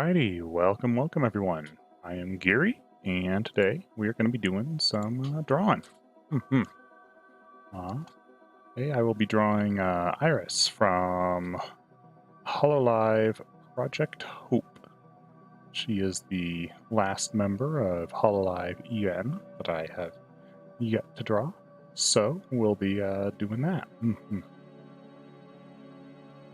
Alrighty, welcome everyone. I am Giri, and today we are going to be doing some drawing. Hmm. Today I will be drawing IRyS from Hololive Project Hope. She is the last member of Hololive EN that I have yet to draw, so we'll be doing that.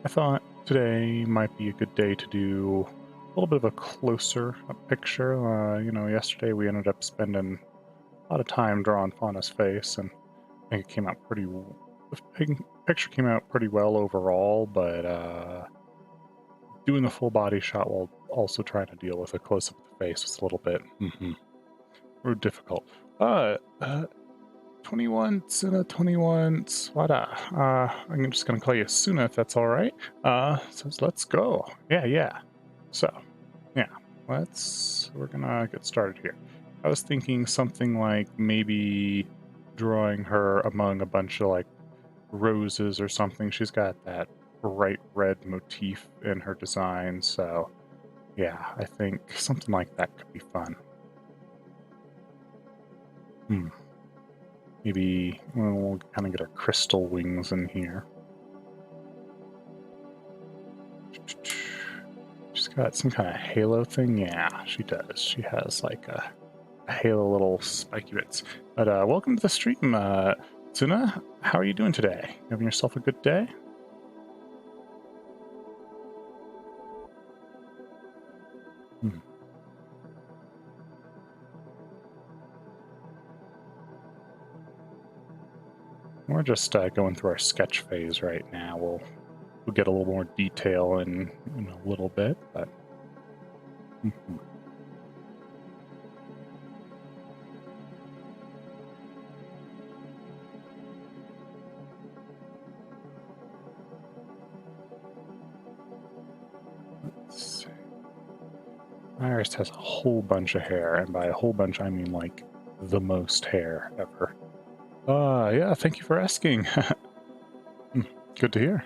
I thought today might be a good day to do a little bit of a closer picture. Yesterday we ended up spending a lot of time drawing Fauna's face, and I think it came out the picture came out pretty well overall, but doing the full body shot while also trying to deal with a close-up of the face was a little bit difficult. 21 Suna 21 Swada. I'm just gonna call you Suna if that's all right. So let's go. Yeah. So, yeah, we're gonna get started here. I was thinking something like maybe drawing her among a bunch of like roses or something. She's got that bright red motif in her design, so yeah, I think something like that could be fun. Maybe we'll kind of get our crystal wings in here. She's got some kind of halo thing. Yeah, she does. She has like a halo little spiky bits. But welcome to the stream, Tsuna. How are you doing today? Having yourself a good day? We're just going through our sketch phase right now. We'll get a little more detail in a little bit, but let's see. IRyS has a whole bunch of hair, and by a whole bunch I mean like the most hair ever. Yeah, thank you for asking. Good to hear.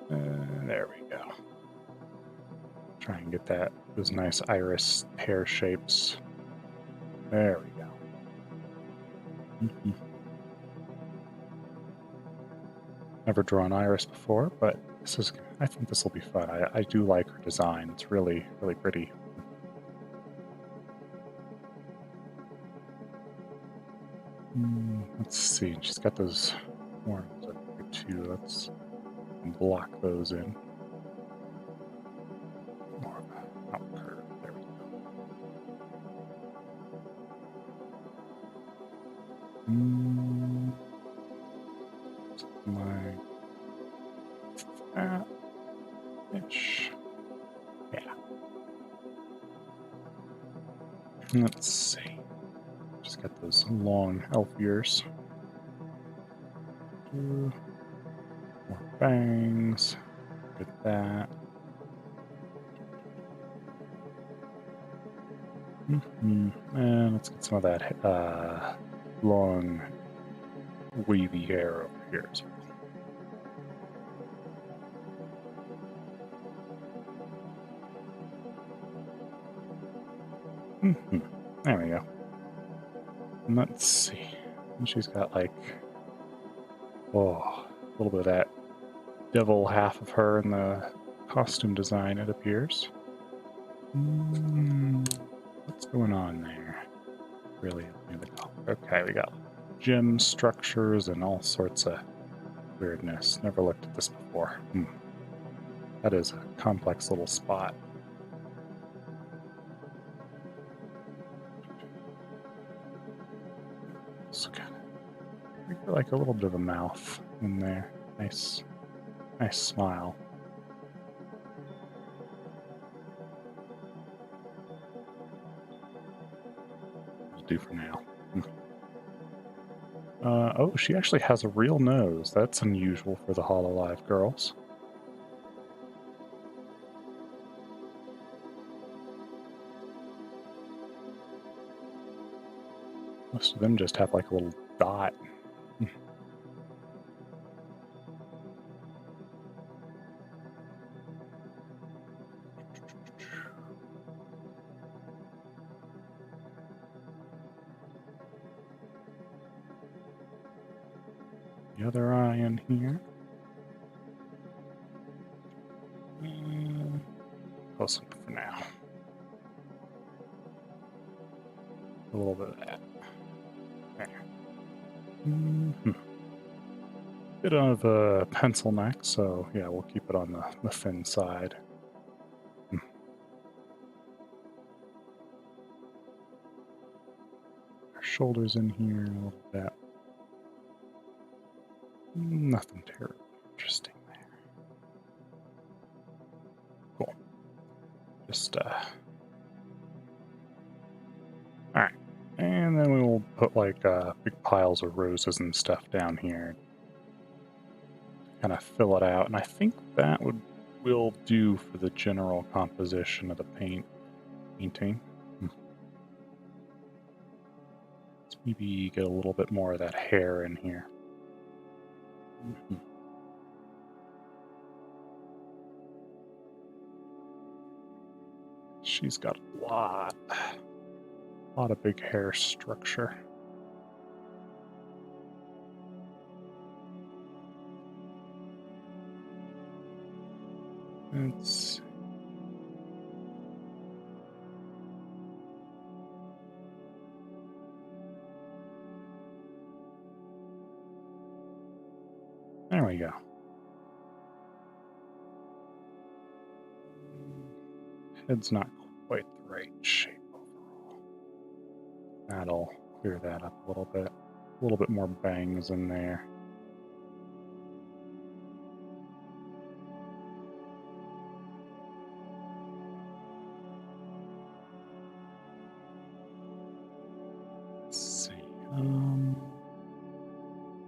There we go. Try and get those nice iris hair shapes. There we go. Never drawn IRyS before, but I think this will be fun. I do like her design. It's really, really pretty. Let's see. She's got those horns up here too. Let's block those in. More of a out curve. There we go. Ish. Yeah. Let's see. Just got those long elf ears. More bangs. Look at that. And let's get some of that long wavy hair over here as well. There we go. And let's see. And she's got like, a little bit of that devil half of her in the costume design, it appears. What's going on there? Really? Okay, we got gem structures and all sorts of weirdness. Never looked at this before. That is a complex little spot. So kind of like a little bit of a mouth in there. Nice smile. Will do for now. Oh, she actually has a real nose. That's unusual for the Hololive girls. Most of them just have like a little dot. the other eye in here. Close enough for now. A little bit of that. There. Bit of a pencil neck, so yeah, we'll keep it on the thin side. Our shoulders in here a little bit. Nothing terribly interesting there. Cool. Just alright. And then we will put like big piles of roses and stuff down here. Kind of fill it out, and I think that will do for the general composition of the painting. Let's maybe get a little bit more of that hair in here. She's got a lot of big hair structure. It's there we go. Head's not quite the right shape overall. That'll clear that up a little bit. A little bit more bangs in there.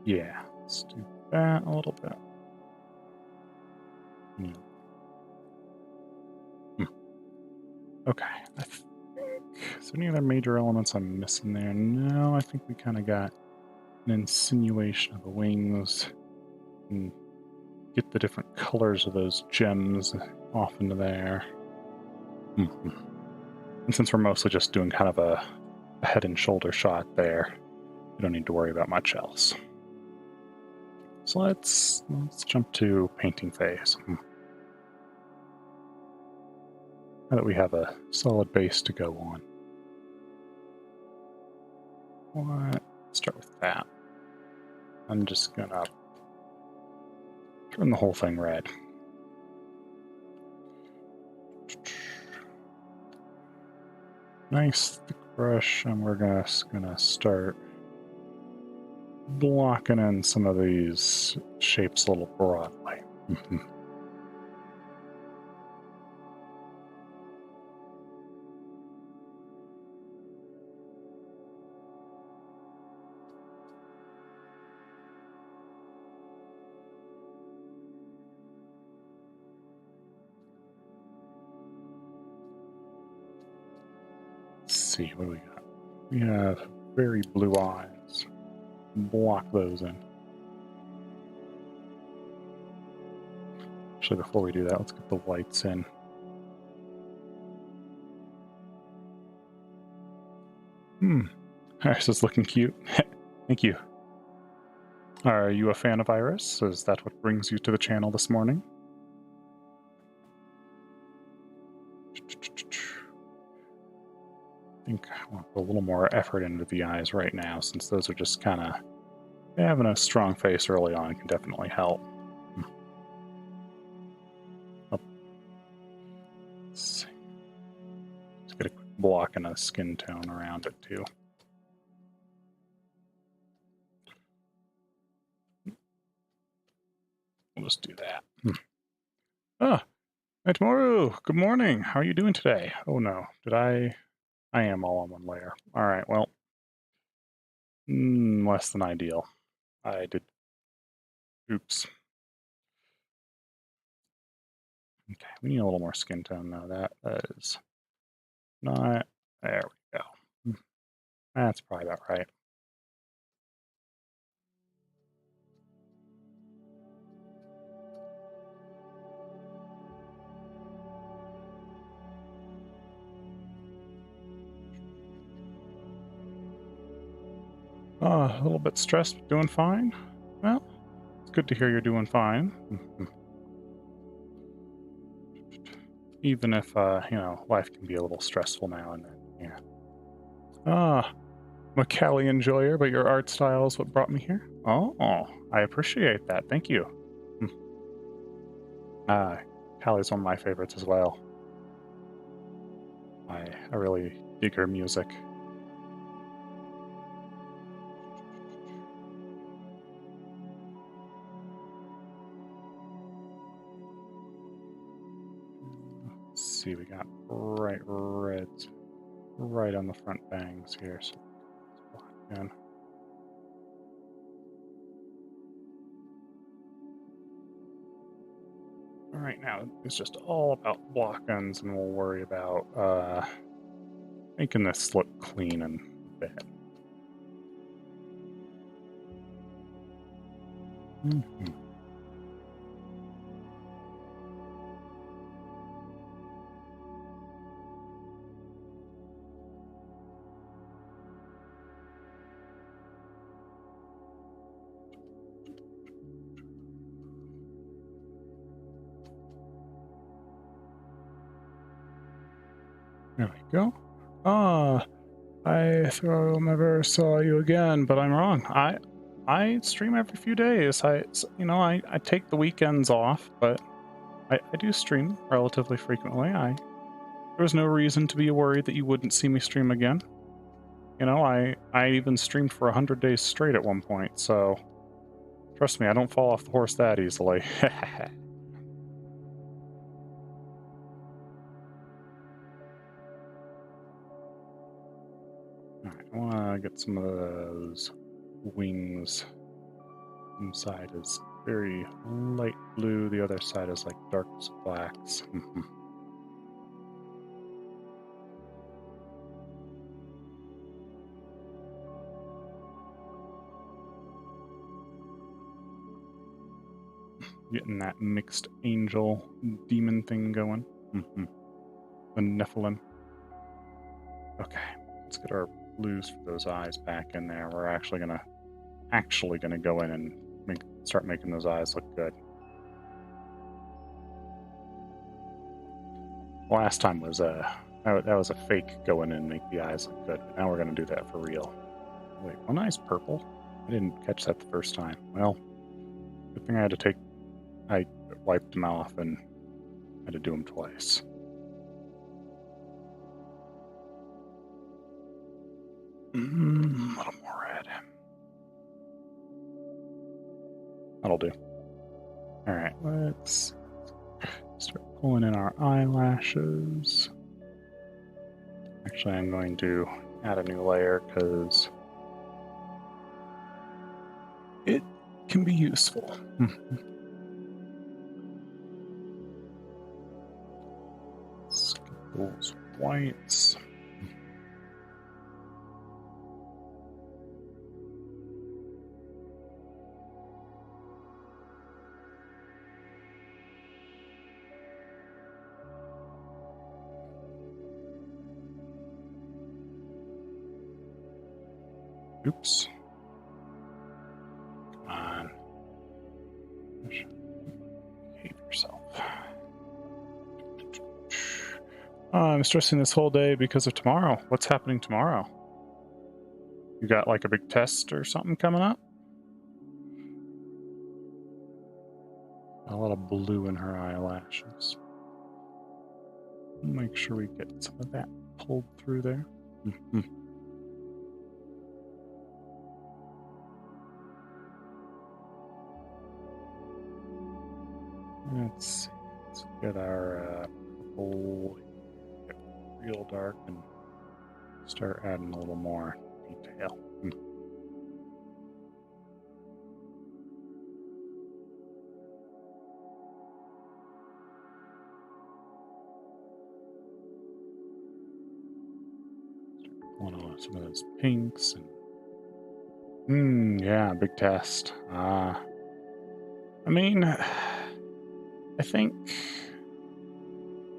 Yeah, let's do that a little bit. Okay, I think, is there any other major elements I'm missing there? No, I think we kind of got an insinuation of the wings and get the different colors of those gems off into there. And since we're mostly just doing kind of a head and shoulder shot there, we don't need to worry about much else. So let's jump to painting phase. Now that we have a solid base to go on. Let's start with that. I'm just gonna turn the whole thing red. Nice thick brush, and we're gonna start blocking in some of these shapes a little broadly. Let's see, what do we got? We have very blue eyes. Block those in. Actually, before we do that, let's get the whites in. IRyS is looking cute. Thank you. Are you a fan of IRyS? Is that what brings you to the channel this morning? I think I want to put a little more effort into the eyes right now, since those are just kind of... having a strong face early on can definitely help. Let's get a quick block and a skin tone around it, too. We'll just do that. Ah, Tomorrow. Good morning. How are you doing today? Oh, no. Did I am all on one layer. All right, well, less than ideal. I did. Oops. Okay, we need a little more skin tone now. That is not. There we go. That's probably about right. A little bit stressed, but doing fine. Well, good to hear you're doing fine. Even if, you know, life can be a little stressful now and then, yeah. I'm a Cali enjoyer, but your art style is what brought me here. Oh, I appreciate that. Thank you. Cali's one of my favorites as well. I really dig her music. Let's see, we got bright reds right on the front bangs here, so let's block in. Right now, it's just all about block ends, and we'll worry about making this look clean and bad. There we go. I thought I never saw you again, but I'm wrong. I stream every few days. I take the weekends off, but I do stream relatively frequently. There was no reason to be worried that you wouldn't see me stream again. You know, I even streamed for 100 days straight at one point, so trust me, I don't fall off the horse that easily. Alright, I want to get some of those wings. One side is very light blue, the other side is like dark blacks. Getting that mixed angel demon thing going. The Nephilim. Okay, let's get our blues for those eyes back in there. We're actually gonna go in and start making those eyes look good. Last time was that was a fake go in and make the eyes look good. But now we're gonna do that for real. Wait, one eye's purple? I didn't catch that the first time. Well, good thing I wiped them off and had to do them twice. A little more red. That'll do. Alright, let's start pulling in our eyelashes. Actually, I'm going to add a new layer because it can be useful. Let's get those whites. Oops. Come on. Behave yourself. I'm stressing this whole day because of tomorrow. What's happening tomorrow? You got like a big test or something coming up? A lot of blue in her eyelashes. Make sure we get some of that pulled through there. Let's see. Let's get our purple real dark and start adding a little more detail. Pulling on some of those pinks and yeah, big test. I mean, I think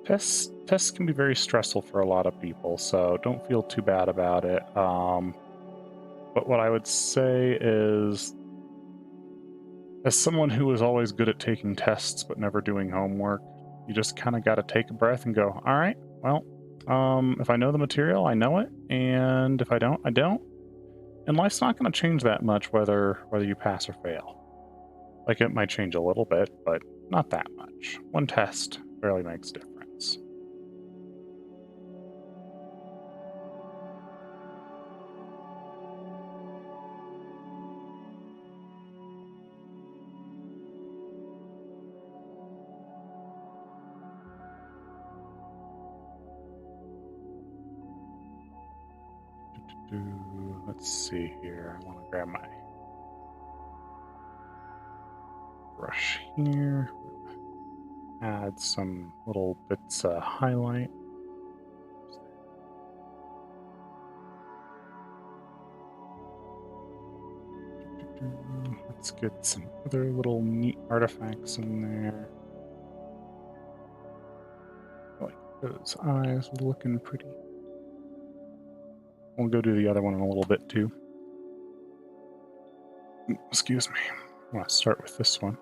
tests can be very stressful for a lot of people, so don't feel too bad about it. But what I would say is As someone who was always good at taking tests but never doing homework, you just kind of got to take a breath and go, all right, well, if I know the material, I know it, and if I don't, I don't. And life's not going to change that much whether you pass or fail. Like, it might change a little bit, but not that much. One test barely makes a difference. Let's see here. I want to grab my brush here. Add some little bits of highlight. Let's get some other little neat artifacts in there. Like those eyes looking pretty. We'll go do the other one in a little bit too. Excuse me. I want to start with this one.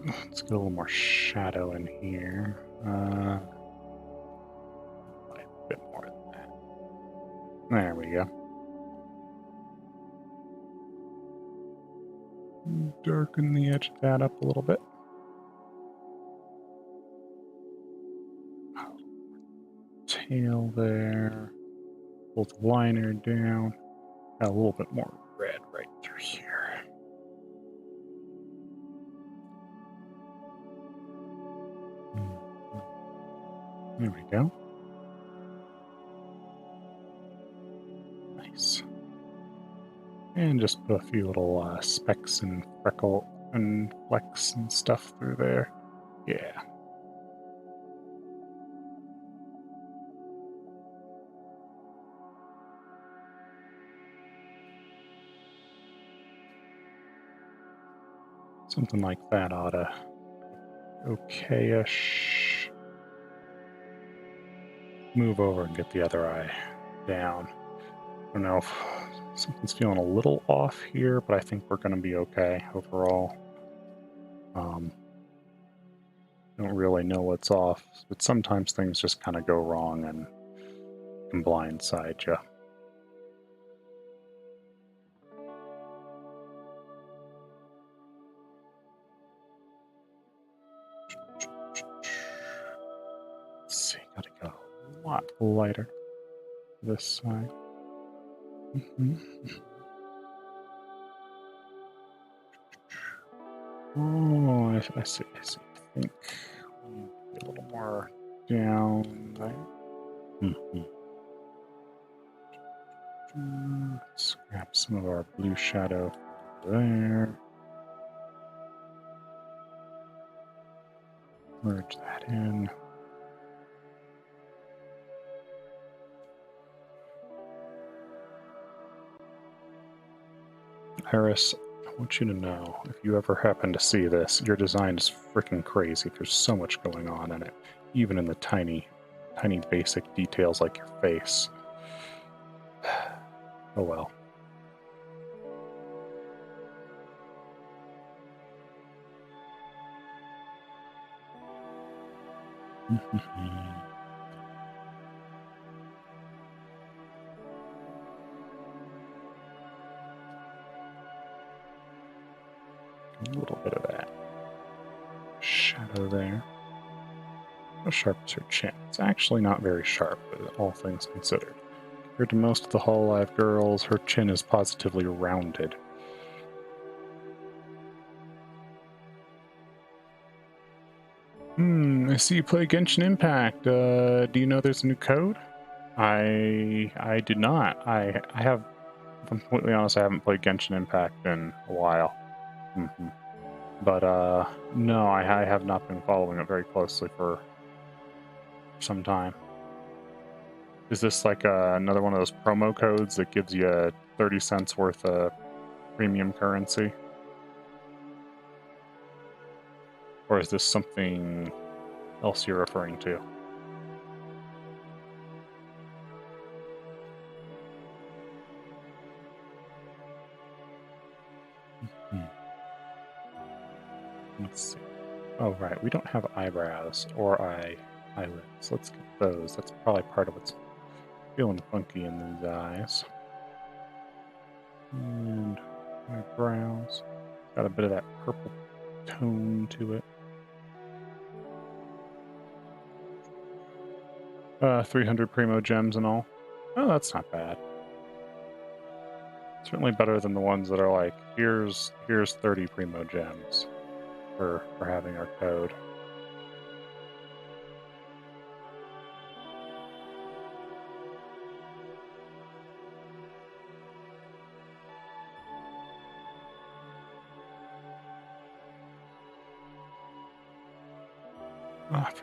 Let's get a little more shadow in here. A bit more than that. There we go. Darken the edge of that up a little bit. Tail there. Pull the liner down. Got a little bit more red right through here. There we go. Nice. And just put a few little specks and freckle and flecks and stuff through there. Yeah. Something like that ought to okay-ish. Move over and get the other eye down. I don't know if something's feeling a little off here, but I think we're going to be okay overall. Don't really know what's off, but sometimes things just kind of go wrong and can blindside you. Let's see, gotta go a lot lighter this side. Oh, I see. I think we need to be a little more down there. Let's grab some of our blue shadow there. Merge that in. IRyS, I want you to know, if you ever happen to see this, your design is freaking crazy. There's so much going on in it, even in the tiny basic details like your face. Oh well. A little bit of that shadow there. How sharp is her chin? It's actually not very sharp, all things considered. Compared to most of the Hololive girls, her chin is positively rounded. I see you play Genshin Impact. Do you know there's a new code? I did not. I have, if I'm completely honest, I haven't played Genshin Impact in a while. But no, I have not been following it very closely for some time. Is this like another one of those promo codes that gives you 30 cents worth of premium currency? Or is this something else you're referring to? Let's see. Oh, right. We don't have eyebrows or eyelids. Let's get those. That's probably part of what's feeling funky in these eyes. And eyebrows. Got a bit of that purple tone to it. 300 primo gems and all. Oh, that's not bad. Certainly better than the ones that are like, here's 30 primo gems for having our code.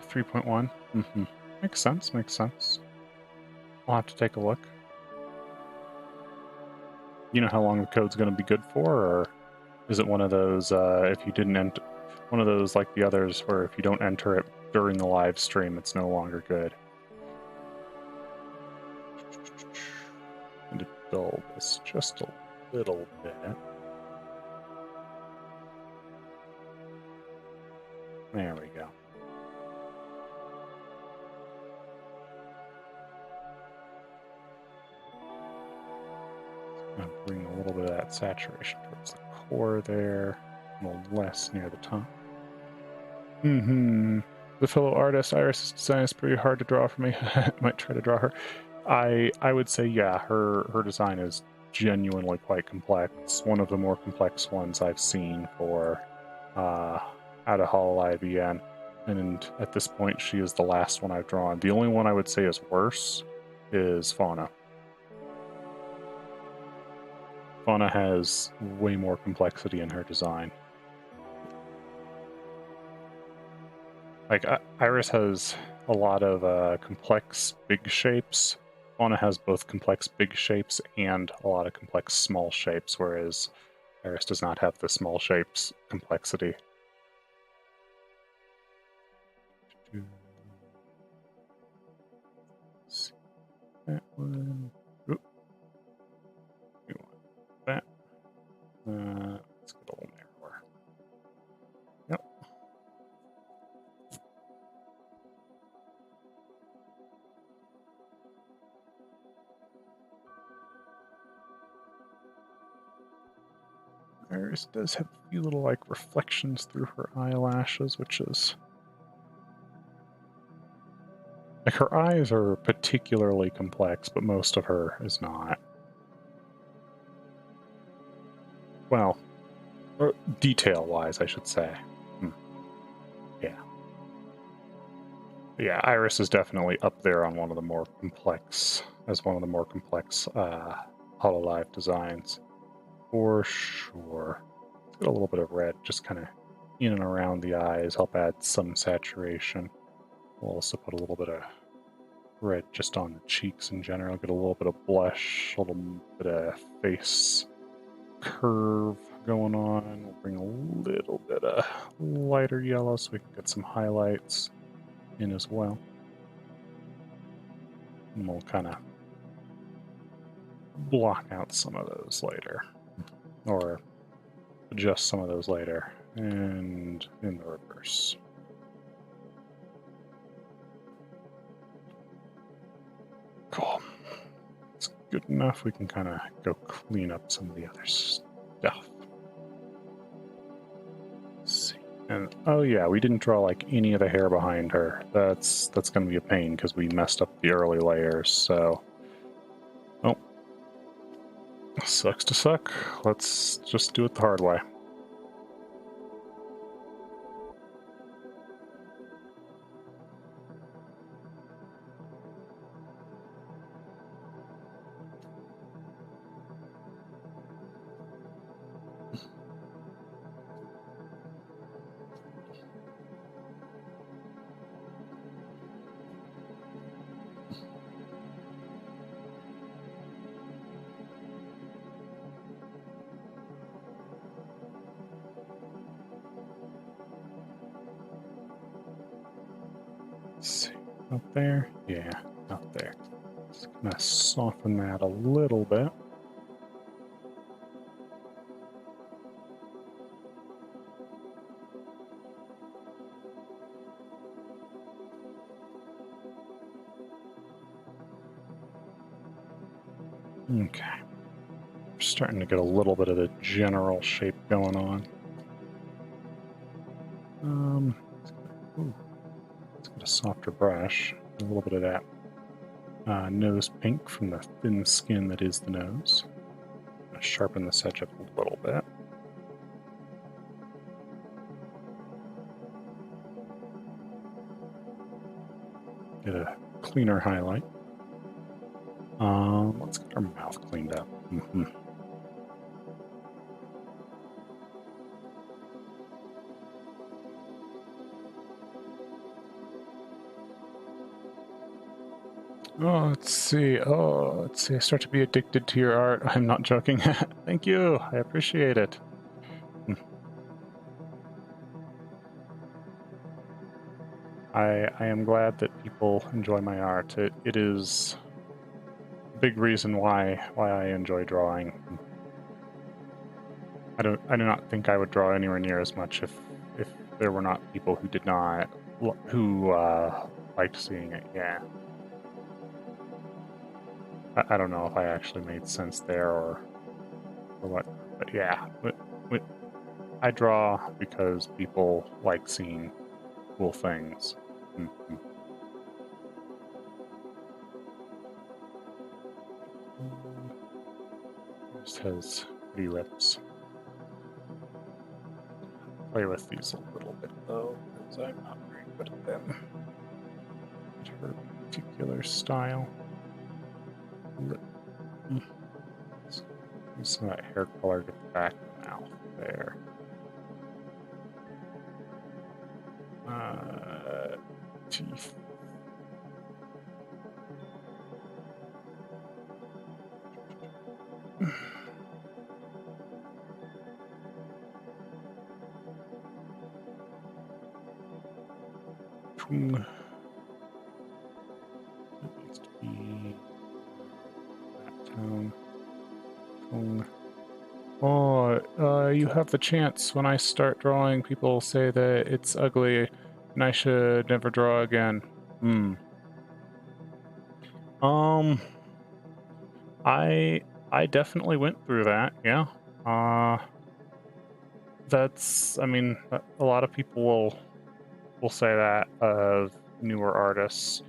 For 3.1. Makes sense, makes sense. I'll have to take a look. You know how long the code's going to be good for, or is it one of those, if you didn't enter, one of those like the others where if you don't enter it during the live stream, it's no longer good? I need to dull this just a little bit. There we go. I'm going to bring a little bit of that saturation towards the core there, a little less near the top. The fellow artist IRyS' design is pretty hard to draw for me. I might try to draw her. I would say, yeah, her design is genuinely quite complex. One of the more complex ones I've seen for out of Hololive EN. And at this point, she is the last one I've drawn. The only one I would say is worse is Fauna. Fauna has way more complexity in her design. Like, IRyS has a lot of complex big shapes. Fauna has both complex big shapes and a lot of complex small shapes, whereas IRyS does not have the small shapes complexity. That one. Oop. We want that. Let's get a little narrower. Yep. IRyS does have a few little like reflections through her eyelashes, which is like her eyes are particularly complex, but most of her is not. Well, detail-wise, I should say. Yeah. Yeah, IRyS is definitely up there on one of the more complex, Hololive designs. For sure. Let's get a little bit of red, just kind of in and around the eyes, help add some saturation. We'll also put a little bit of red just on the cheeks in general, get a little bit of blush, a little bit of face curve going on. We'll bring a little bit of lighter yellow so we can get some highlights in as well. And we'll kind of block out some of those later, or adjust some of those later, and in the reverse. Cool. It's good enough. We can kind of go clean up some of the other stuff. Let's see. And oh yeah, we didn't draw like any of the hair behind her. That's going to be a pain because we messed up the early layers. So, oh, sucks to suck. Let's just do it the hard way. Let's see. Up there? Yeah, up there. Just gonna soften that a little bit. Okay. We're starting to get a little bit of the general shape going on. Let's get a softer brush. A little bit of that nose pink from the thin skin that is the nose. I'm gonna sharpen this edge up a little bit. Get a cleaner highlight. Let's get our mouth cleaned up. Oh, let's see. I start to be addicted to your art. I'm not joking. Thank you. I appreciate it. I am glad that people enjoy my art. It is a big reason why I enjoy drawing. I do not think I would draw anywhere near as much if there were not people who did not liked seeing it. Yeah. I don't know if I actually made sense there or what, but yeah. But I draw because people like seeing cool things. Just has pretty lips. Play with these a little bit though, because I'm not very good at them. At her particular style. Some of that hair color to the back of the mouth there. Teeth. Tongue. That needs to be that tone. Tongue. Oh, you have the chance. When I start drawing, people say that it's ugly and I should never draw again. I definitely went through that, yeah. I mean, a lot of people will say that of newer artists.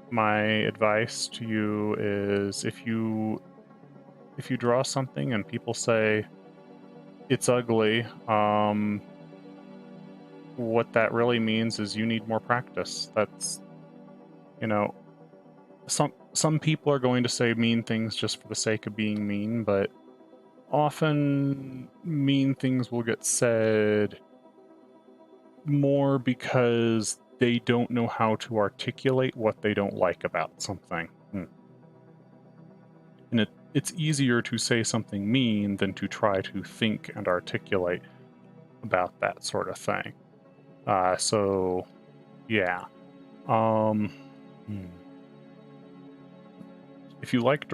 My advice to you is if you draw something and people say it's ugly, what that really means is you need more practice. That's, you know, some people are going to say mean things just for the sake of being mean, but often mean things will get said more because they don't know how to articulate what they don't like about something. And it's easier to say something mean than to try to think and articulate about that sort of thing. So, yeah. If you like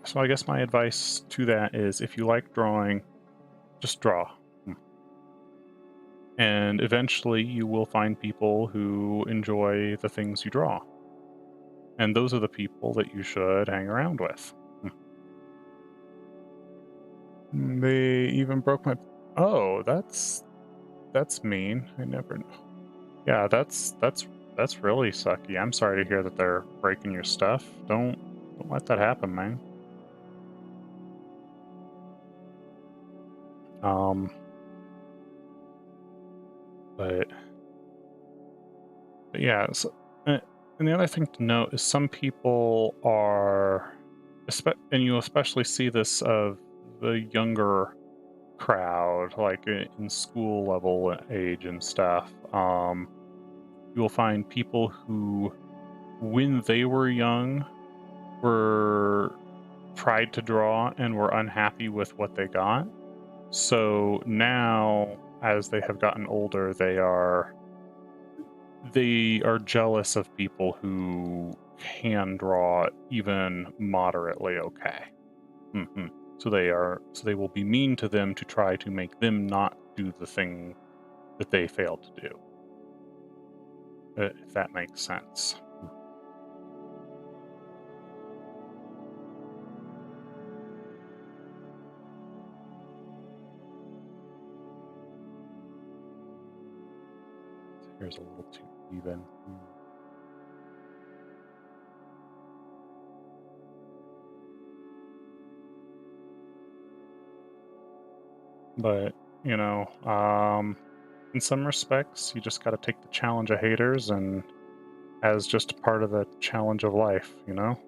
so I guess my advice to that is if you like drawing, just draw. And eventually you will find people who enjoy the things you draw. And those are the people that you should hang around with. They even broke my... Oh, that's mean. I never... Yeah, that's really sucky. I'm sorry to hear that they're breaking your stuff. Don't let that happen, man. But yeah, so, and the other thing to note is some people are, and you especially see this of the younger crowd, like in school level age and stuff. You will find people who, when they were young, tried to draw and were unhappy with what they got. So now, as they have gotten older, they are jealous of people who can draw even moderately okay. So they will be mean to them to try to make them not do the thing that they failed to do. If that makes sense. Here's a little too even. But, you know, in some respects, you just got to take the challenge of haters and as just a part of the challenge of life, you know?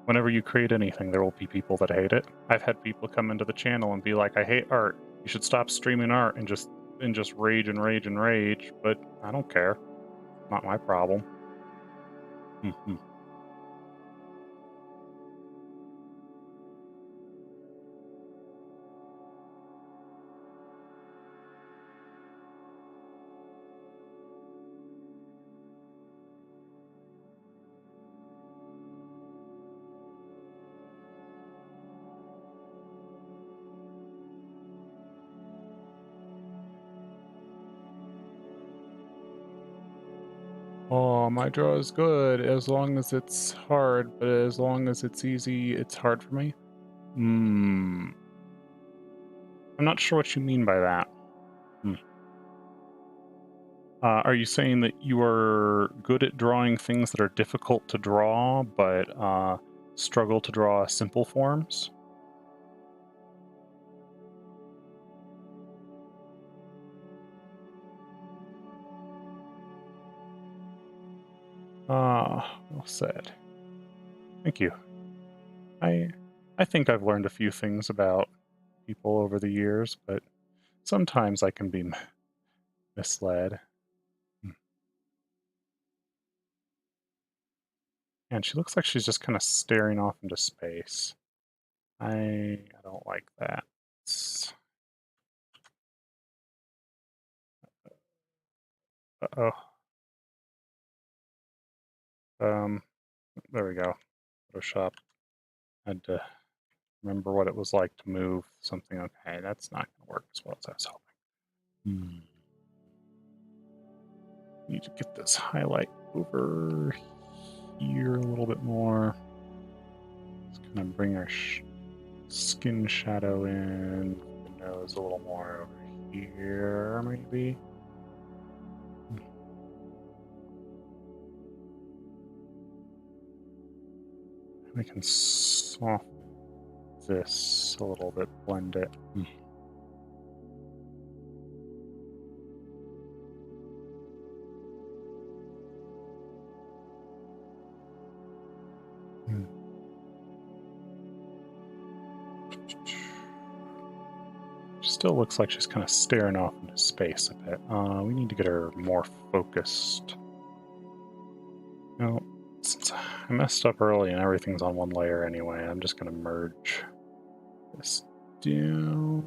Whenever you create anything, there will be people that hate it. I've had people come into the channel and be like, I hate art. You should stop streaming art and just rage and rage and rage, but I don't care. Not my problem. Oh, my draw is good as long as it's hard, but as long as it's easy, it's hard for me. I'm not sure what you mean by that. Are you saying that you are good at drawing things that are difficult to draw, but struggle to draw simple forms? Well said. Thank you. I think I've learned a few things about people over the years, but sometimes I can be misled. And she looks like she's just kind of staring off into space. I don't like that. Uh-oh. There we go. Photoshop. I had to remember what it was like to move something. Okay, that's not going to work as well as I was hoping. Need to get this highlight over here a little bit more. Let's kind of bring our skin shadow in. The nose a little more over here, maybe. We can soften this a little bit, blend it. Still looks like she's kind of staring off into space a bit. We need to get her more focused. No, since I messed up early and everything's on one layer anyway, I'm just going to merge this down.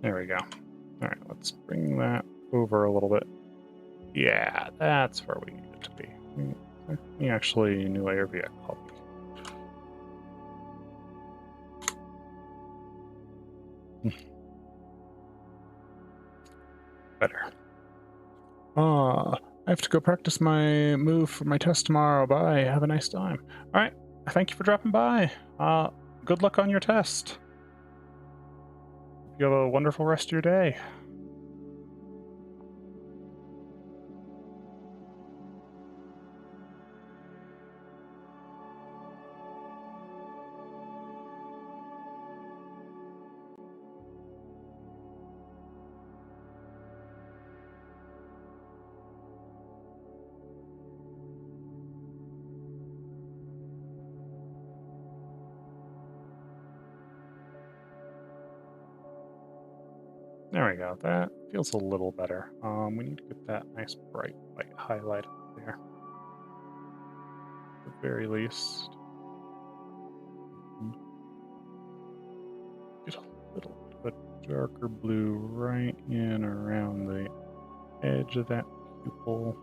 There we go. All right, let's bring that over a little bit. Yeah, that's where we need it to be. We actually new layer via copy. Better. I have to go practice my move for my test tomorrow. Bye. Have a nice time. All right. Thank you for dropping by. Good luck on your test. You have a wonderful rest of your day. There we go. That feels a little better. We need to get that nice bright white highlight up there. very least. Get a little bit of a darker blue right in around the edge of that pupil.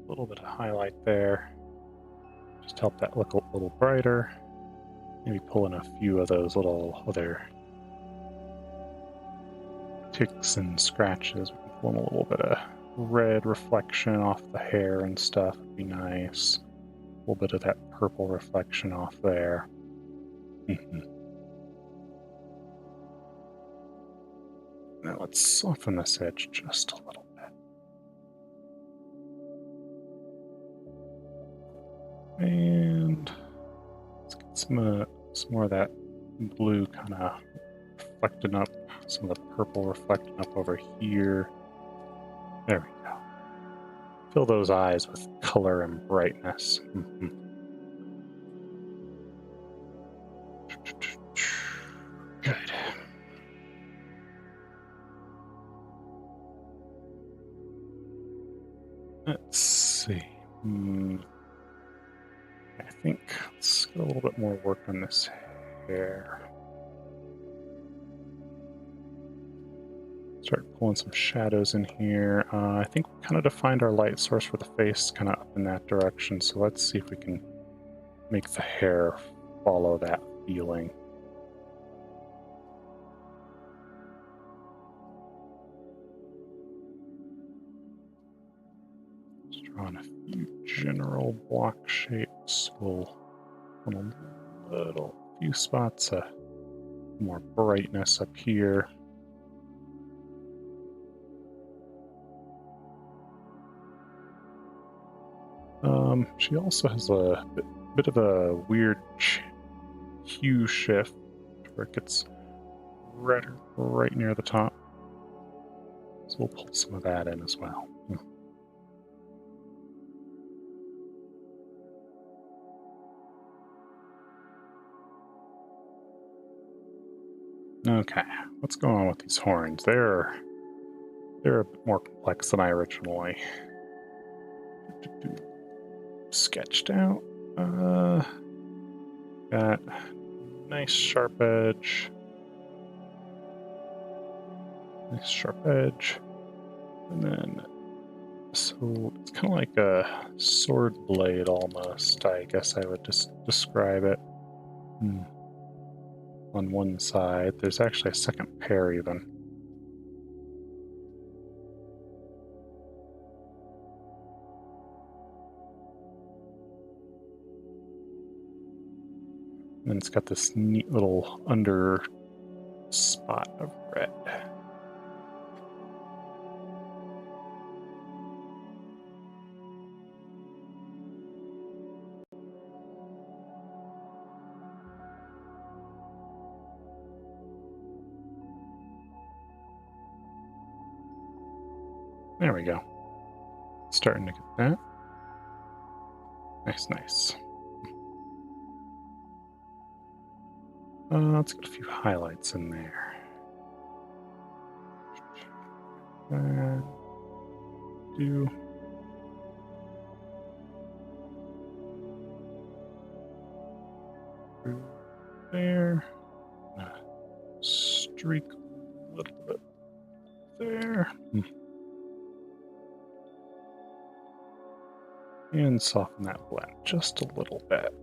A little bit of highlight there. Just help that look a little brighter. Maybe pull in a few of those little other ticks and scratches. We can pull in a little bit of red reflection off the hair and stuff. Would be nice. A little bit of that purple reflection off there. Now let's soften this edge just a little bit. And let's get some more of that blue kind of reflecting up, some of the purple reflecting up over here. There we go. Fill those eyes with color and brightness. Good. Let's see. I think let's get a little bit more work on this hair. Start pulling some shadows in here. I think we kind of defined our light source for the face kind of up in that direction. So let's see if we can make the hair follow that feeling. Just drawing a few general block shapes. We'll put a few spots of more brightness up here. She also has a bit of a weird hue shift where it gets redder right near the top. So we'll pull some of that in as well. Okay, what's going on with these horns? They're a bit more complex than I originally sketched out. Got nice sharp edge. Nice sharp edge. And then, so it's kind of like a sword blade almost, I guess I would just describe it. On one side, there's actually a second pair even. And it's got this neat little under spot of red. There we go. Starting to get that. Nice, nice. Let's get a few highlights in there. Do through there. Streak a little bit there. And soften that blend just a little bit.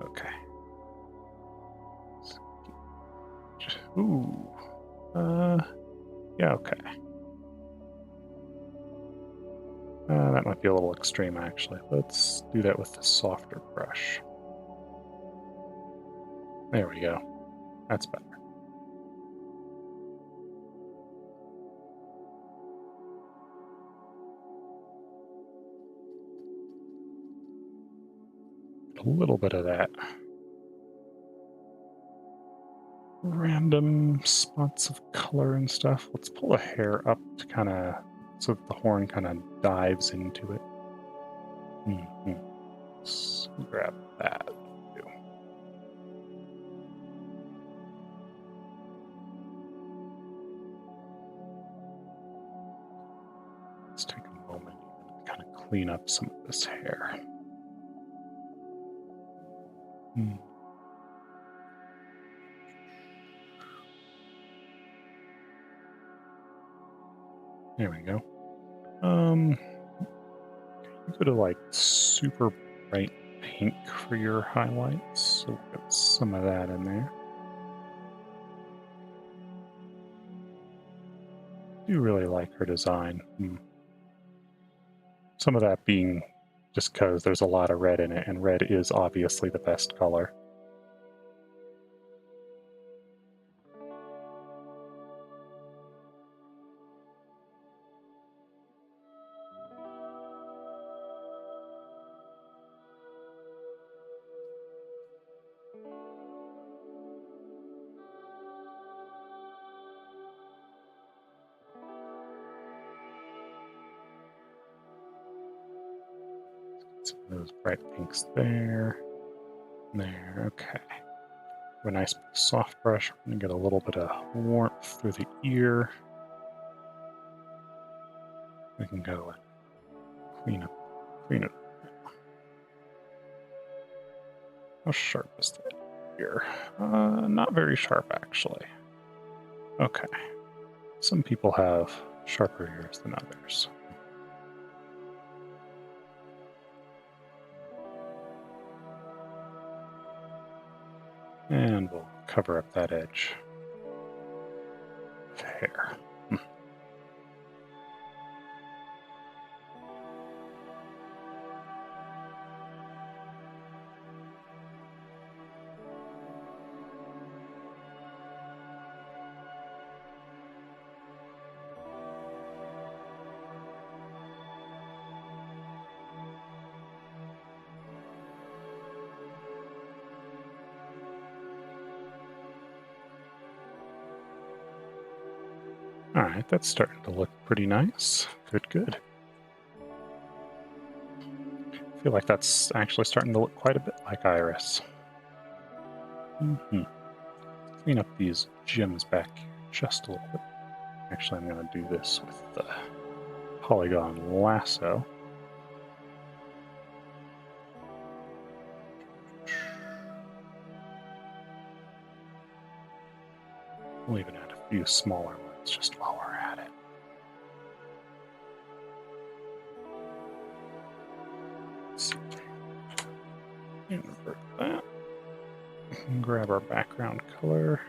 Okay. Ooh. Yeah, okay. That might be a little extreme, actually. Let's do that with the softer brush. There we go. That's better. A little bit of that random spots of color and stuff. Let's pull the hair up to kind of so that the horn kind of dives into it. Let's grab that. Let's take a moment and kind of clean up some of this hair. There we go. You go to like super bright pink for your highlights, so we'll get some of that in there. I do really like her design. Some of that being just because there's a lot of red in it, and red is obviously the best color. Some of those bright pinks there. There, okay. With a nice soft brush, I'm going to get a little bit of warmth through the ear. We can go and clean it. How sharp is that ear? Not very sharp, actually. Okay. Some people have sharper ears than others. And we'll cover up that edge of hair. All right, that's starting to look pretty nice. Good. I feel like that's actually starting to look quite a bit like IRyS. Clean up these gems back here just a little bit. Actually, I'm going to do this with the polygon lasso. We'll even add a few smaller ones just while we're at it. Let's invert that. And grab our background color.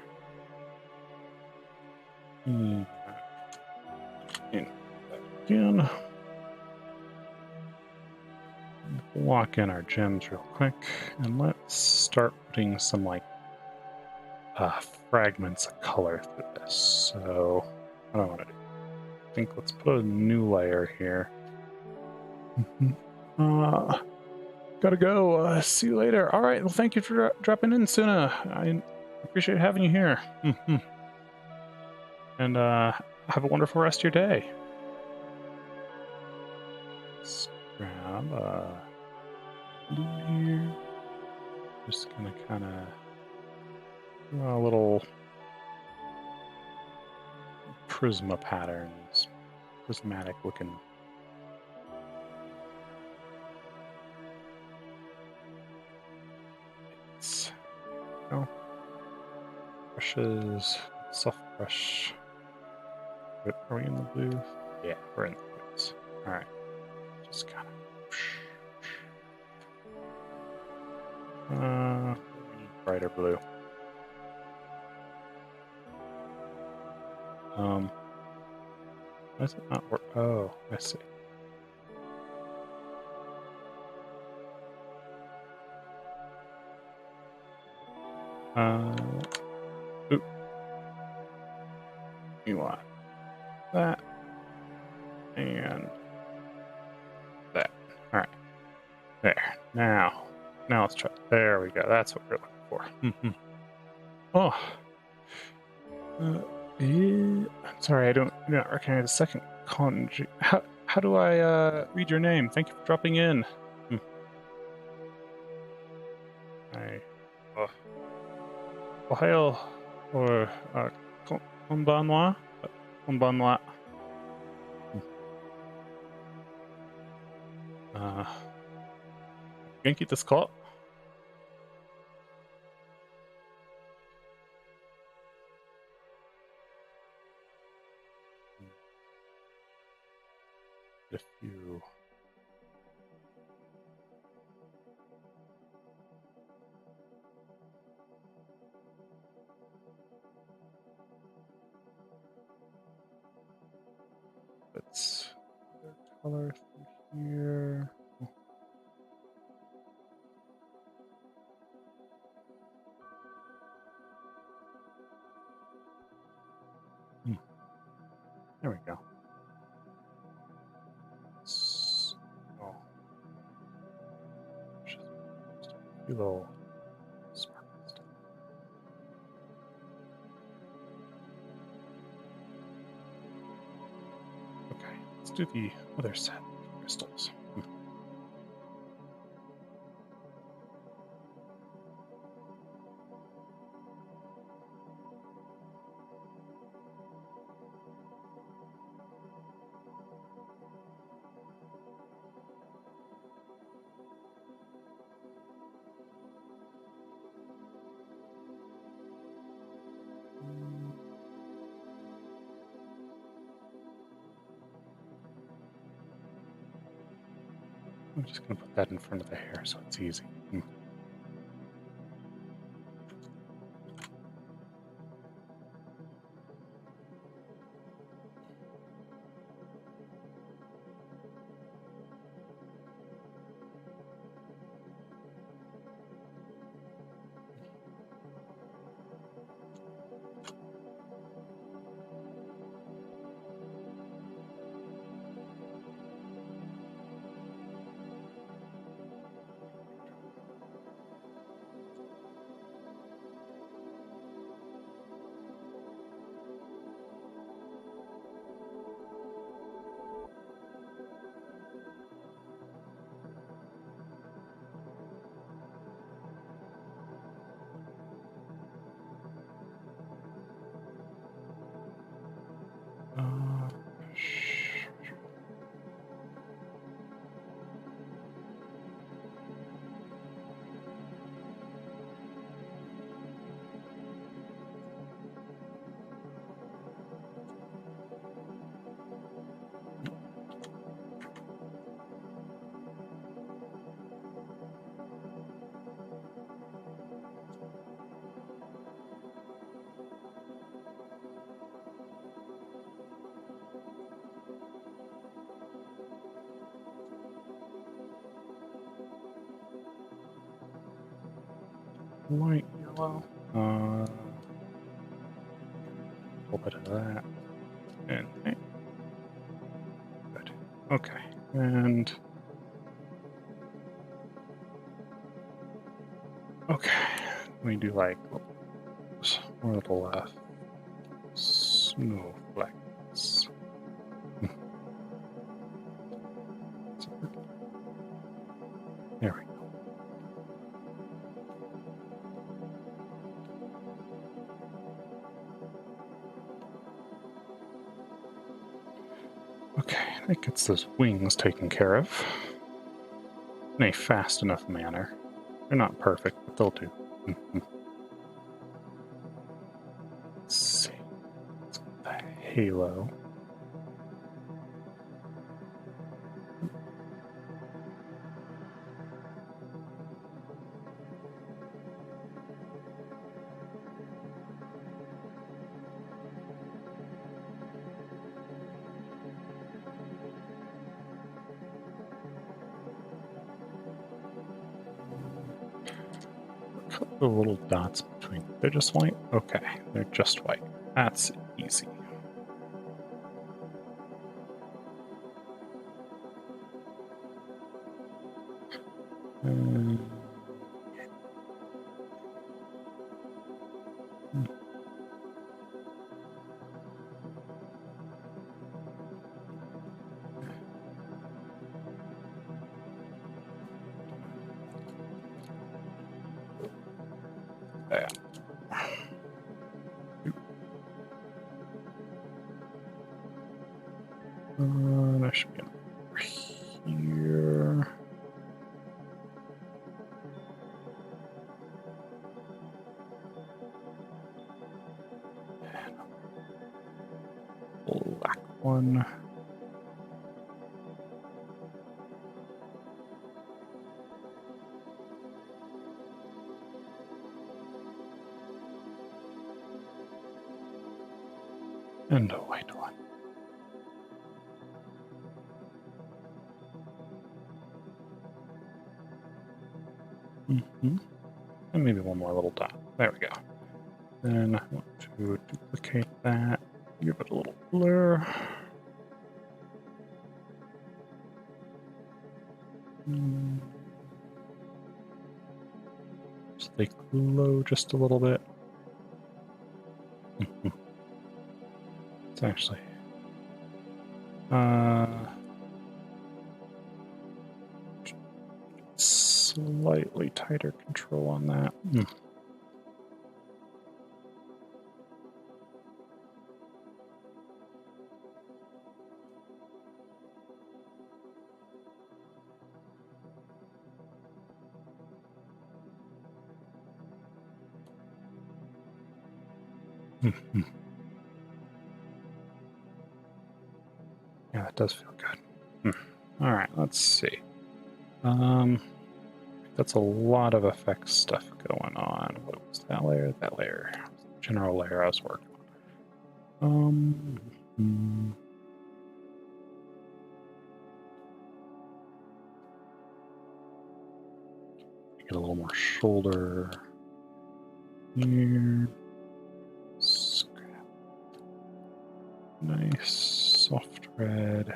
And in again. Lock in our gems real quick, and let's start putting some fragments of color through this. So, what do I want to do? I think let's put a new layer here. Gotta go. See you later. All right. Well, thank you for dropping in, Suna. I appreciate having you here. And have a wonderful rest of your day. Let's grab blue here. Just gonna kind of draw a little prisma patterns, prismatic looking. Brushes, soft brush. Are we in the blue? Yeah, we're in the blues. All right, just kind of. Brighter blue. Why does it not work? Oh, I see. Oop. You want that and that. All right. There. Now let's try. There we go. That's what we're looking for. Oh. Yeah. Sorry, I don't recognize the second Akaoni. How do I read your name? Thank you for dropping in. Hi. Ohayo or konbanwa? Konbanwa. Genki desu ka? If you let's color through here. There we go. Oh. Just a few little sparkles. Okay, let's do the other set of crystals. I'm just going to put that in front of the hair so it's easy. Light yellow. A little bit of that. And good. Okay. And okay. We do like more little snowflakes. There we go. Okay, that gets those wings taken care of in a fast enough manner. They're not perfect, but they'll do. Let's see. Let's get the halo. The little dots between. They're just white? Okay, they're just white. That's easy. that. That should be over here. Black one. And a white one. And maybe one more little dot. There we go. Then I want to duplicate that, give it a little blur. Stay low just a little bit. It's actually slightly tighter control on that. Yeah, that does feel good. All right, let's see. That's a lot of effects stuff going on. What was that layer? That layer. General layer I was working on. Get a little more shoulder here. Scrap. Nice soft red.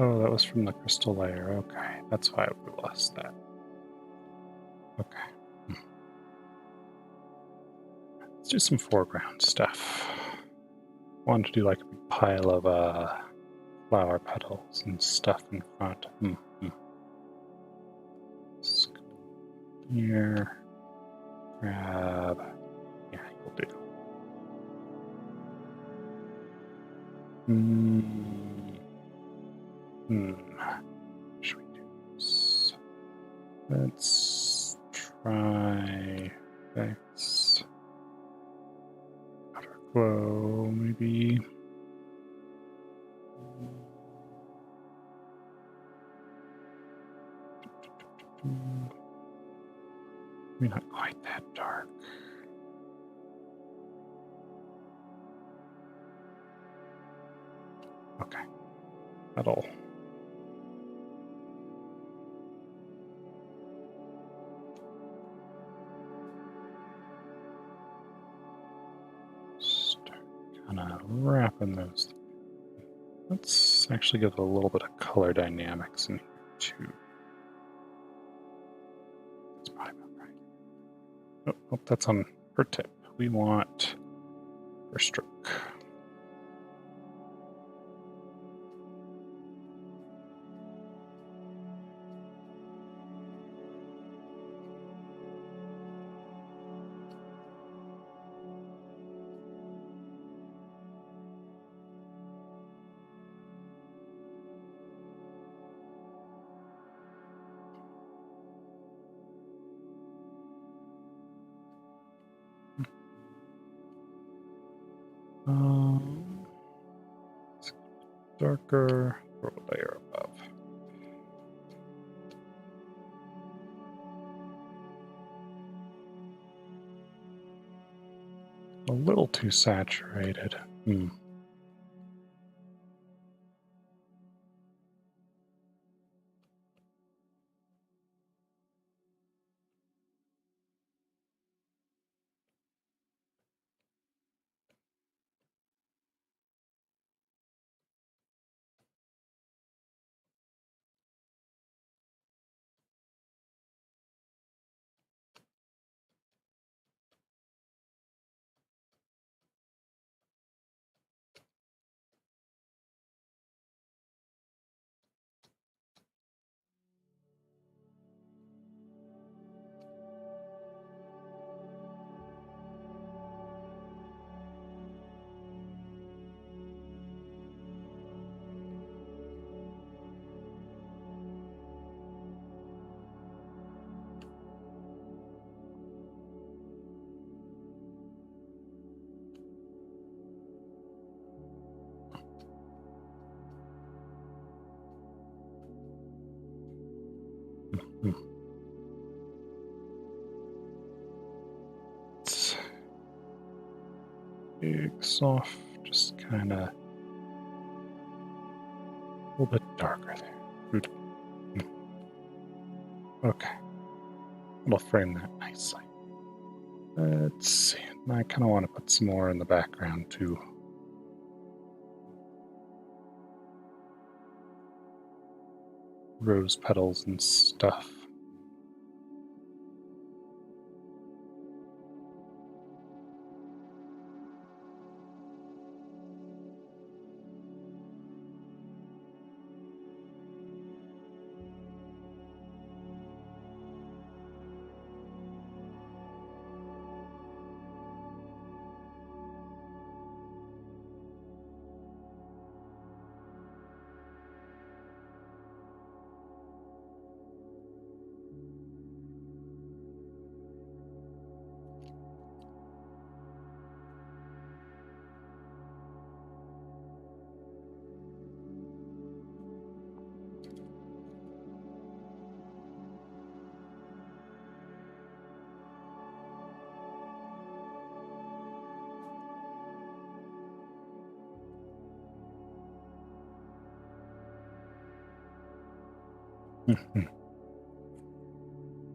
Oh, that was from the crystal layer. Okay, that's why we lost that. Okay. Let's do some foreground stuff. Wanted to do like a big pile of flower petals and stuff in front. Here. Grab. Yeah, you'll do. Should we do this? Let's try effects. Outer glow, maybe. Maybe not quite that dark. Okay, that'll. Start kind of wrapping those. Let's actually give a little bit of color dynamics in here too. That's probably about right. Oh, that's on her tip. We want her stroke. Darker, throw a layer above. a little too saturated. Big, soft, just kind of a little bit darker there. Okay. We'll frame that nicely. Let's see. I kind of want to put some more in the background too. Rose petals and stuff.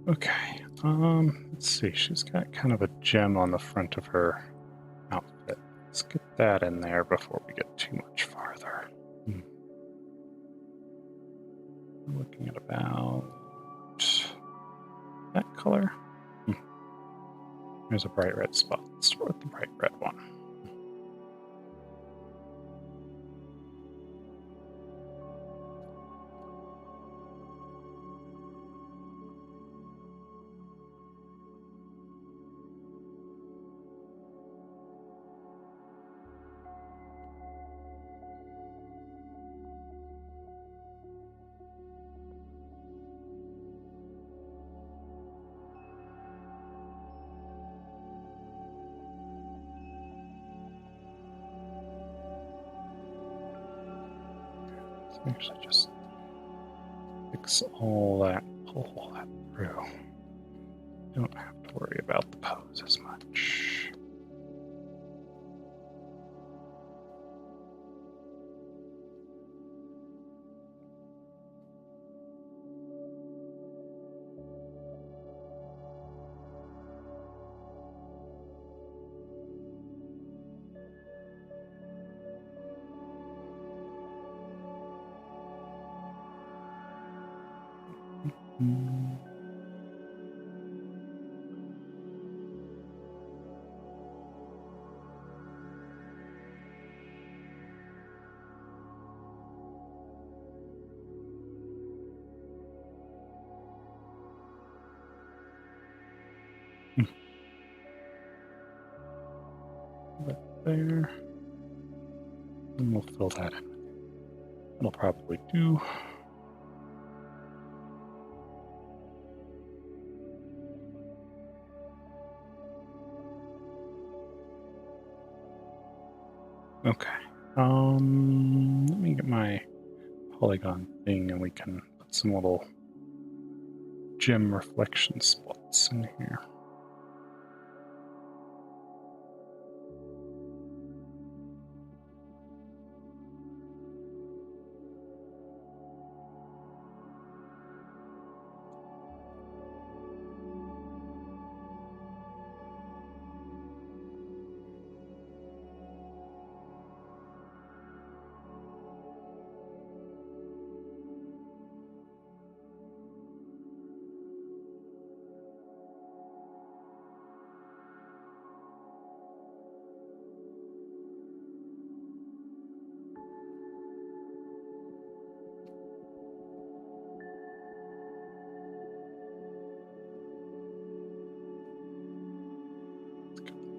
Okay, let's see. She's got kind of a gem on the front of her outfit. Let's get that in there before we get too much farther. I'm looking at about that color. There's a bright red spot. Let's start with the bright red one. Actually, just fix all that, pull all that through. Don't have to worry about the pose as much. Right there. And we'll fill that in. That'll probably do. Okay. Let me get my polygon thing and we can put some little gem reflection spots in here.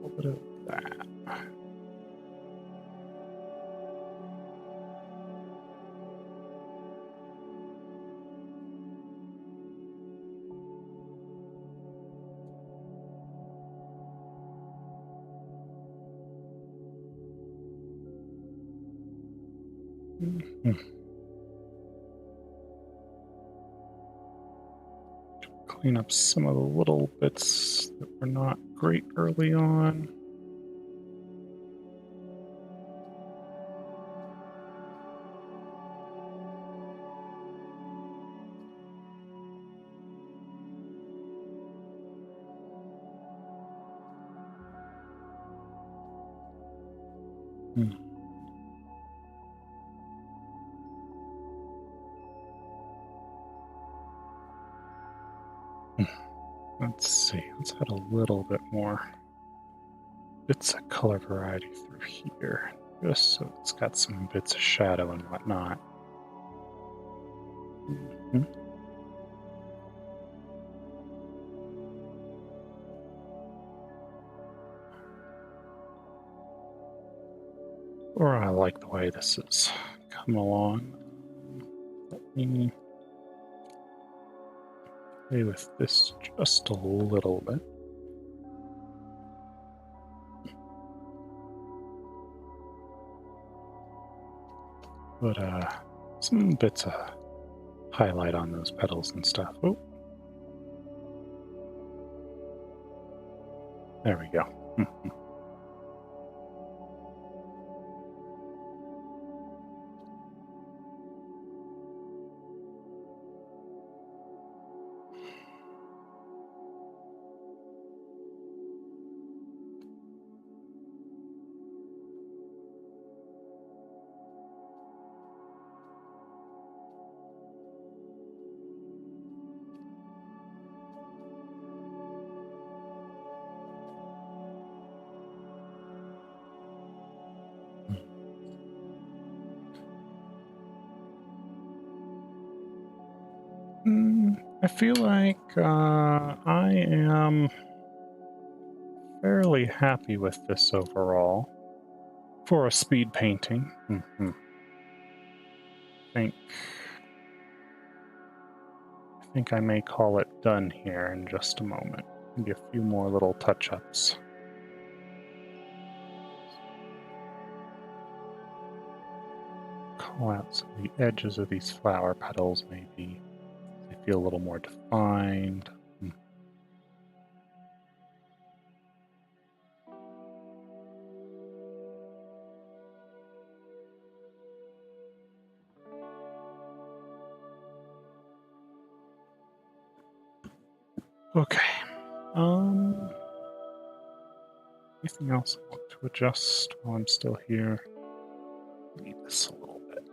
little bit of that. Clean up some of the little bits that were not great early on. Let's see, let's add a little bit more bits of color variety through here, just so it's got some bits of shadow and whatnot. Or I like the way this is coming along. Let me play with this just a little bit. Put some bits of highlight on those petals and stuff. Oh, there we go. I feel like I am fairly happy with this overall for a speed painting. I think I may call it done here in just a moment. Maybe a few more little touch-ups. Call out some of the edges of these flower petals, maybe. They feel a little more defined. Okay. Anything else I want to adjust while I'm still here? Need this a little bit.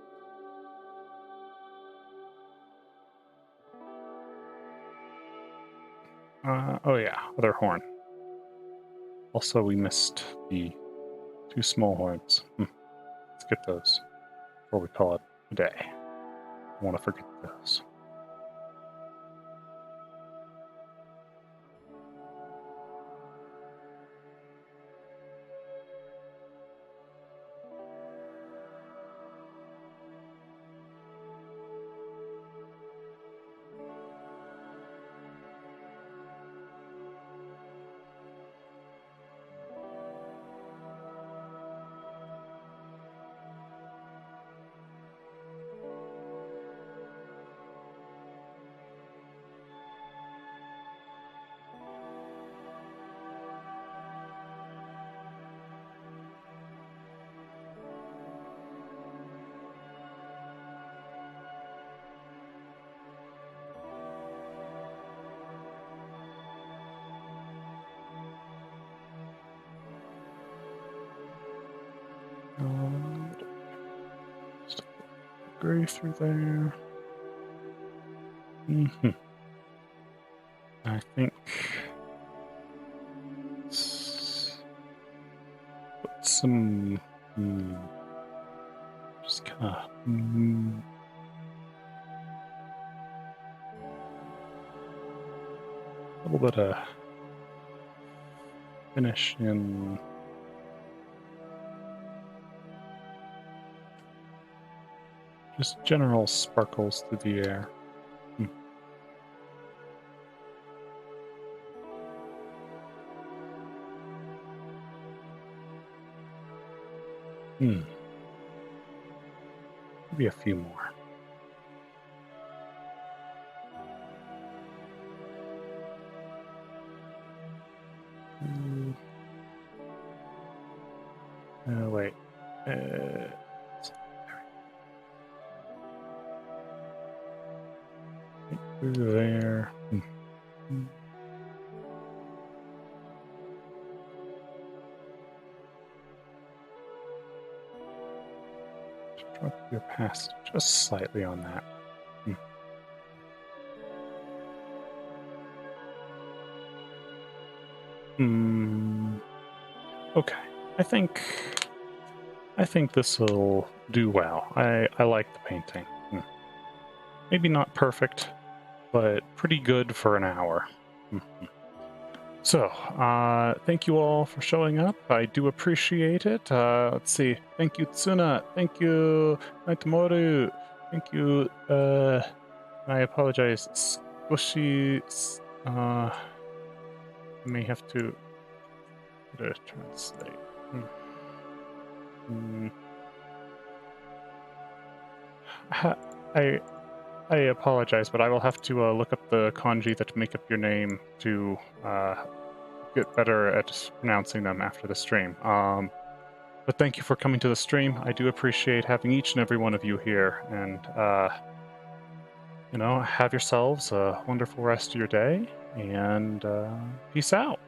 Oh yeah, other horn. Also, we missed the 2 small horns. Let's get those before we call it a day. I want to forget those. Just gray through there. I think let's put some just kind of a little bit of finish in just general sparkles through the air. Maybe a few more. Wait. Through there. Drop your past just slightly on that. Okay. I think this will do well. I like the painting. Maybe not perfect, but pretty good for an hour. So, thank you all for showing up. I do appreciate it. Let's see. Thank you, Tsuna. Thank you, Naitomoru. Thank you, I apologize. Squishy, may have to translate. I apologize, but I will have to look up the kanji that make up your name to get better at pronouncing them after the stream. But thank you for coming to the stream. I do appreciate having each and every one of you here, and you know, have yourselves a wonderful rest of your day, and peace out.